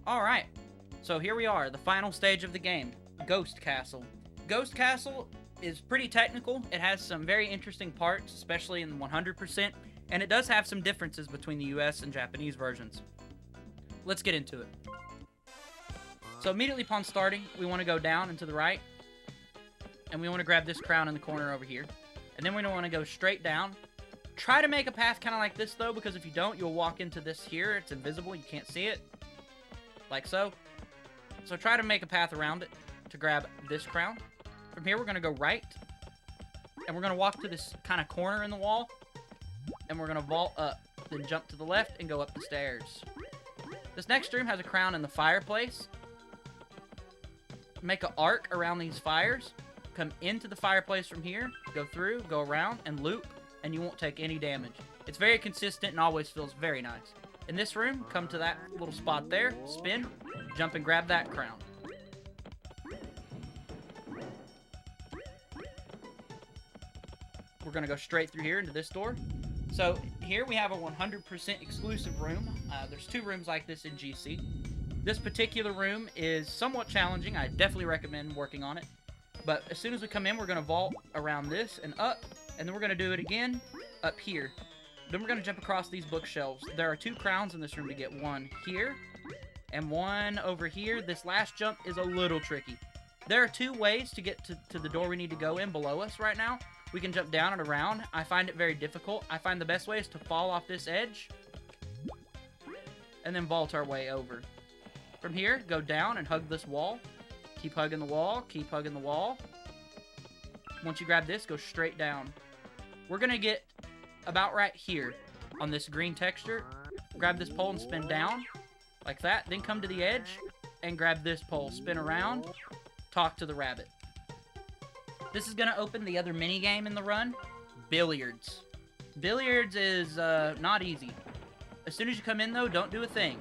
Alright, so here we are, the final stage of the game, Ghost Castle. Ghost Castle is pretty technical. It has some very interesting parts, especially in 100%, and it does have some differences between the US and Japanese versions. Let's get into it. So immediately upon starting, we want to go down and to the right, and we want to grab this crown in the corner over here. And then we want to go straight down. Try to make a path kind of like this, though, because if you don't, you'll walk into this here. It's invisible. You can't see it. Like so. So try to make a path around it to grab this crown. From here, we're going to go right. And we're going to walk to this kind of corner in the wall. And we're going to vault up. Then jump to the left and go up the stairs. This next room has a crown in the fireplace. Make an arc around these fires. Come into the fireplace from here. Go through, go around, and loop. And you won't take any damage. It's very consistent and always feels very nice. In this room, come to that little spot there. Spin. Jump and grab that crown. We're going to go straight through here into this door. So here we have a 100% exclusive room. There's 2 rooms like this in GC. This particular room is somewhat challenging. I definitely recommend working on it. But as soon as we come in, we're going to vault around this and up. And then we're going to do it again up here. Then we're going to jump across these bookshelves. There are 2 crowns in this room to get. One here and one over here. This last jump is a little tricky. There are 2 ways to get to the door we need to go in below us right now. We can jump down and around. I find it very difficult. I find the best way is to fall off this edge and then vault our way over. From here, go down and hug this wall. Keep hugging the wall. Keep hugging the wall. Once you grab this, go straight down. We're going to get about right here on this green texture. Grab this pole and spin down like that. Then come to the edge and grab this pole. Spin around. Talk to the rabbit. This is going to open the other mini game in the run, Billiards. Billiards is not easy. As soon as you come in, though, don't do a thing.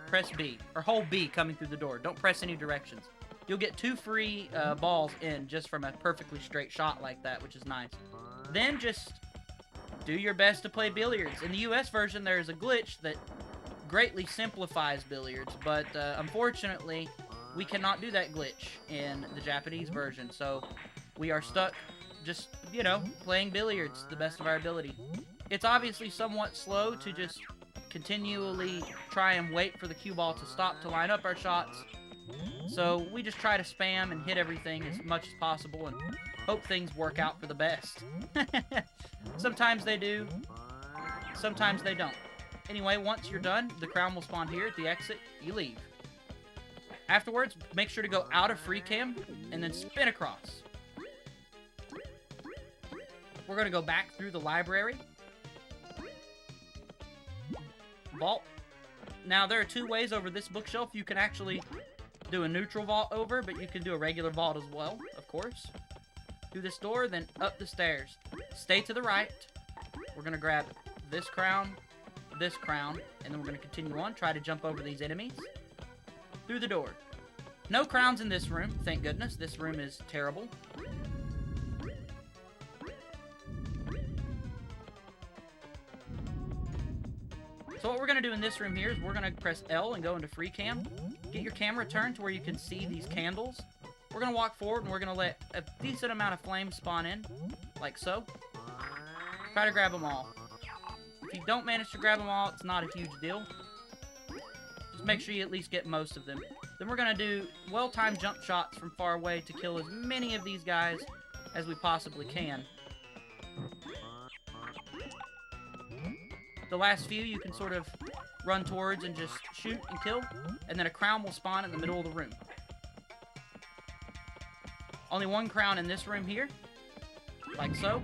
Press B, or hold B coming through the door. Don't press any directions. You'll get 2 free balls in just from a perfectly straight shot like that, which is nice. Then just do your best to play billiards. In the US version, there is a glitch that greatly simplifies billiards, but unfortunately, we cannot do that glitch in the Japanese version, so we are stuck just, you know, playing billiards to the best of our ability. It's obviously somewhat slow to just continually try and wait for the cue ball to stop to line up our shots. So we just try to spam and hit everything as much as possible and hope things work out for the best. Sometimes they do, sometimes they don't. Anyway, once you're done, the crown will spawn here at the exit. You leave. Afterwards, make sure to go out of free cam and then spin across. We're going to go back through the library. Vault. Now, there are 2 ways over this bookshelf. You can actually do a neutral vault over, but you can do a regular vault as well, of course. Through this door, then up the stairs. Stay to the right. We're going to grab this crown, and then we're going to continue on. Try to jump over these enemies. Through the door. No crowns in this room, thank goodness. This room is terrible. So what we're going to do in this room here is we're going to press L and go into free cam. Get your camera turned to where you can see these candles. We're going to walk forward and we're going to let a decent amount of flames spawn in, like so. Try to grab them all. If you don't manage to grab them all, it's not a huge deal. Just make sure you at least get most of them. Then we're going to do well-timed jump shots from far away to kill as many of these guys as we possibly can. The last few you can sort of run towards and just shoot and kill, and then a crown will spawn in the middle of the room. Only 1 crown in this room here, like so.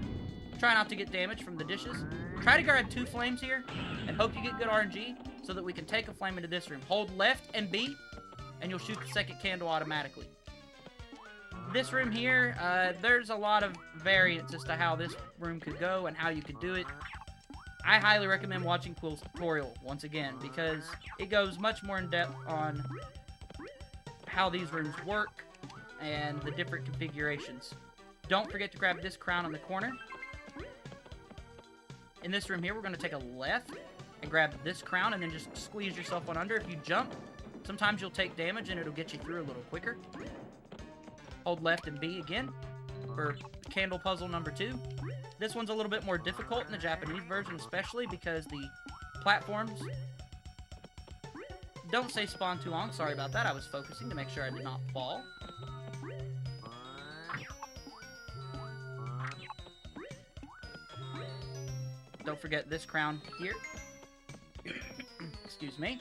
Try not to get damage from the dishes. Try to grab 2 flames here, and hope you get good RNG, so that we can take a flame into this room. Hold left and B, and you'll shoot the second candle automatically. This room here, there's a lot of variance as to how this room could go and how you could do it. I highly recommend watching Quill's tutorial, once again, because it goes much more in depth on how these rooms work and the different configurations. Don't forget to grab this crown in the corner. In this room here, we're going to take a left and grab this crown, and then just squeeze yourself on under. If you jump, sometimes you'll take damage, and it'll get you through a little quicker. Hold left and B again for candle puzzle number 2. This one's a little bit more difficult in the Japanese version, especially because the platforms don't stay spawn too long. Sorry about that. I was focusing to make sure I did not fall. Don't forget this crown here. Excuse me.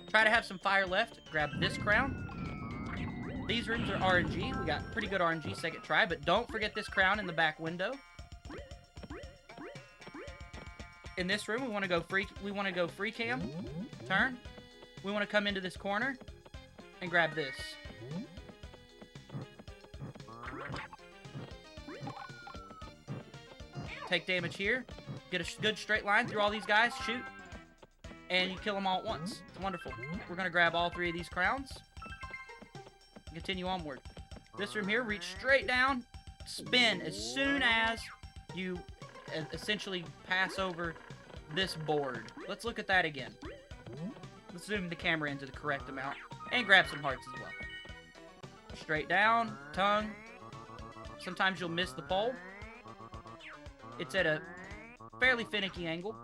Try to have some fire left. Grab this crown. These rooms are RNG. We got pretty good RNG second try, but don't forget this crown in the back window. In this room, we want to go free cam. Turn. We want to come into this corner and grab this. Take damage here. Get a good straight line through all these guys. Shoot. And you kill them all at once. It's wonderful. We're going to grab all 3 of these crowns. Continue onward. This room here, reach straight down. Spin as soon as you essentially pass over this board. Let's look at that again. Let's zoom the camera into the correct amount. And grab some hearts as well. Straight down. Tongue. Sometimes you'll miss the pole. It's at a fairly finicky angle.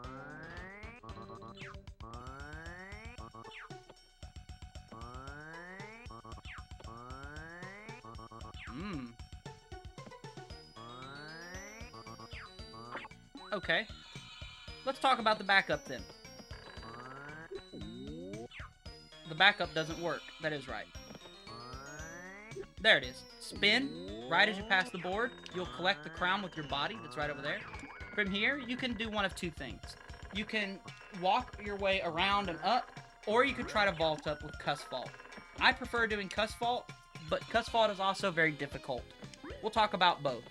Okay. Let's talk about the backup then. The backup doesn't work. That is right. There it is. Spin. Right as you pass the board, you'll collect the crown with your body. That's right over there. From here, you can do one of 2 things. You can walk your way around and up, or you could try to vault up with Cuss Vault. I prefer doing Cuss Vault, but Cuss Vault is also very difficult. We'll talk about both.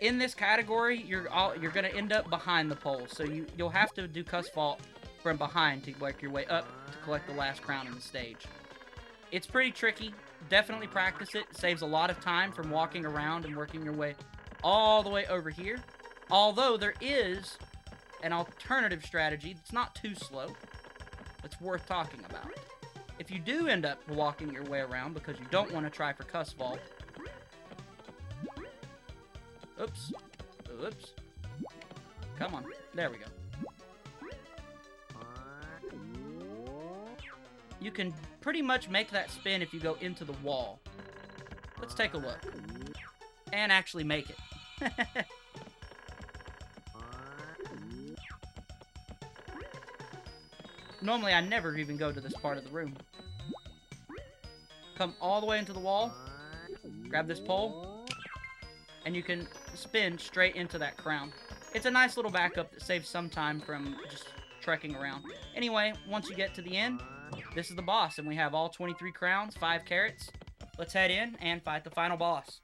In this category, you're going to end up behind the pole, so you'll have to do Cuss Vault from behind to work your way up to collect the last crown in the stage. It's pretty tricky. Definitely practice it. It saves a lot of time from walking around and working your way all the way over here. Although there is an alternative strategy that's not too slow, that's worth talking about. If you do end up walking your way around because you don't want to try for Cuss Vault, oops. Oops. Come on. There we go. You can pretty much make that spin if you go into the wall. Let's take a look. And actually make it. Normally, I never even go to this part of the room. Come all the way into the wall. Grab this pole. And you can spin straight into that crown. It's a nice little backup that saves some time from just trekking around. Anyway, once you get to the end, this is the boss, and we have all 23 crowns, 5 carrots. Let's head in and fight the final boss.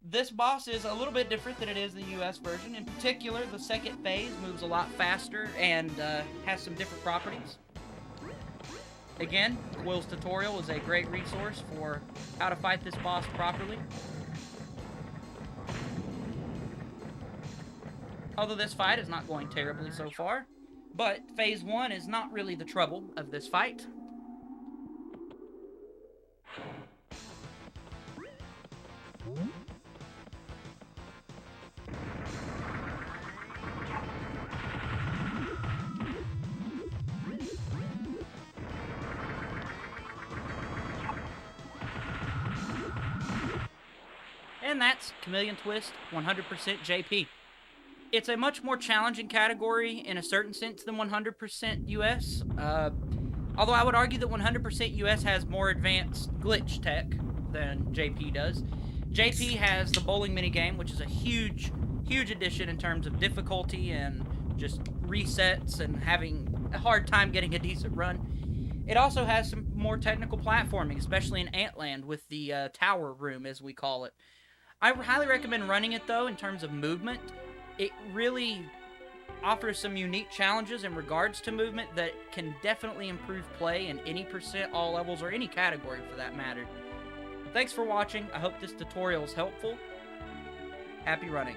This boss is a little bit different than it is the US version. In particular, the second phase moves a lot faster and has some different properties. Again, Will's tutorial is a great resource for how to fight this boss properly. Although this fight is not going terribly so far, but phase 1 is not really the trouble of this fight. And that's Chameleon Twist 100% JP. It's a much more challenging category in a certain sense than 100% US. Although I would argue that 100% US has more advanced glitch tech than JP does. JP has the bowling minigame, which is a huge addition in terms of difficulty and just resets and having a hard time getting a decent run. It also has some more technical platforming, especially in Antland with the tower room, as we call it. I highly recommend running it, though, in terms of movement. It really offers some unique challenges in regards to movement that can definitely improve play in any percent, all levels, or any category for that matter. Thanks for watching. I hope this tutorial is helpful. Happy running.